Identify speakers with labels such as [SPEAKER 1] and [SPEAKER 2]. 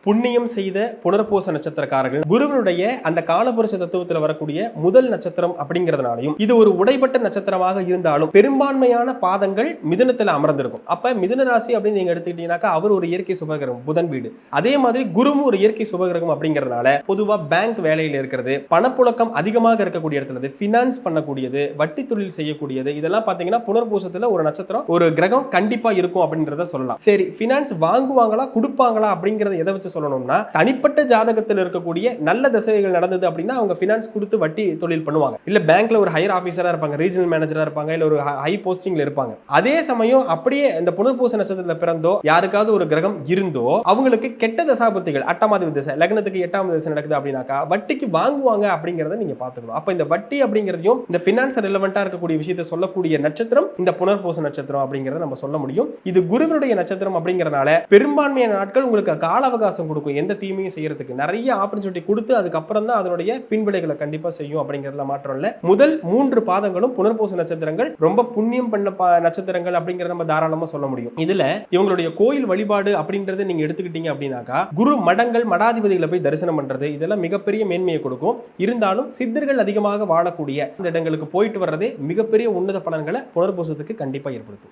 [SPEAKER 1] புண்ணியம் செய்த புனர்பூச நட்சத்திரக்காரர்கள் குருவினுடைய அந்த காலபுருஷ தத்துவத்தில் வரக்கூடிய முதல் நட்சத்திரம் அப்படிங்கிறதுனாலையும் இது ஒரு உடைப்பட்ட நட்சத்திரமாக இருந்தாலும் பெரும்பான்மையான பாதங்கள் மிதுனத்தில் அமர்ந்திருக்கும். அப்ப மிதுன ராசி அப்படின்னு நீங்க எடுத்துக்கிட்டீங்கன்னாக்கா அவர் ஒரு இயற்கை சுபகிரகம், புதன் வீடு. அதே மாதிரி குருவும் ஒரு இயற்கை சுபகிரகம் அப்படிங்கிறதுனால பொதுவா பேங்க் வேலையில் இருக்கிறது, பணப்புழக்கம் அதிகமாக இருக்கக்கூடிய இடத்துல பினான்ஸ் பண்ணக்கூடியது, வட்டி தொழில் செய்யக்கூடியது, இதெல்லாம் பாத்தீங்கன்னா புனர்பூசத்துல ஒரு நட்சத்திரம் ஒரு கிரகம் கண்டிப்பா இருக்கும் அப்படின்றத சொல்லலாம். சரி, பினான்ஸ் வாங்குவாங்களா கொடுப்பாங்களா அப்படிங்கறத எதை வச்சு சொல்லணும்னா, தனிப்பட்ட ஜாதகத்தில் இருக்கக்கூடிய நல்ல திசைகள் நடந்தது அப்படின்னா அவங்க பினான்ஸ் கொடுத்து வட்டி தொழில் பண்ணுவாங்க. இல்ல பேங்க்ல ஒரு ஹையர் ஆபீசரா இருப்பாங்க, ரீஜனல் மேனேஜரா இருப்பாங்க, இல்ல ஒரு ஹை போஸ்டிங்ல இருப்பாங்க. அதே சமயம் அப்படியே இந்த புனர்பூச நட்சத்திரத்துல பிறந்தோ யாருக்காவது ஒரு கிரகம் இருந்தோ அவங்களுக்கு கெட்ட தசாபுத்திகள், 8ஆம் திசை லக்னத்துக்கு 8ஆம் திசை நடக்குது அப்படின்னாக்கா வட்டிக்கு வாங்குவாங்க அப்படிங்கறத நீங்க பாத்துக்கணும். அப்ப இந்த வட்டி அப்படிங்கறதையும் இந்த பினான்ஸ் ரிலவெண்டா இருக்கக்கூடிய விஷயத்தை சொல்லக்கூடிய நட்சத்திரம் இந்த புனர்பூச நட்சத்திரம் அப்படிங்கறத நம்ம சொல்ல முடியும். இது குருவினுடைய நட்சத்திரம் அப்படிங்கறனால பெரும்பான்மையான நாட்கள் உங்களுக்கு கால அவகாசம் கொடுக்கும். எந்த தீமையும் செய்யறதுக்கு நிறைய ஆப்பர்ச்சுனிட்டி கொடுத்து அதுக்கப்புறம் தான் அதனுடைய பின்விளைகளை கண்டிப்பா செய்யும் அப்படிங்கறதுல மாற்றம் இல்ல. முதல் 3 பாதங்களும் புனர்பூச நட்சத்திரங்கள் ரொம்ப புண்ணியம் பண்ண நட்சத்திரங்கள் அப்படிங்கறத நம்ம தாராளமா சொல்ல முடியும். இதுல இவங்களுடைய கோயில் வழிபாடு அப்படின்றத நீங்க எடுத்துக்கிட்டீங்க அப்படின்னாக்கா குரு மடங்கள் மடாதிபதிகளை போய் தரிசனம் பண்றது இதெல்லாம் மிகப்பெரிய மேன்மையை கொடுக்கும். இருந்தாலும் சித்தர்கள் அதிகமாக வாழக்கூடிய இந்த இடங்களுக்கு போயிட்டு வர்றதே மிகப்பெரிய உன்னத பலன்களை புனர்பூசத்துக்கு கண்டிப்பா ஏற்படுத்தும்.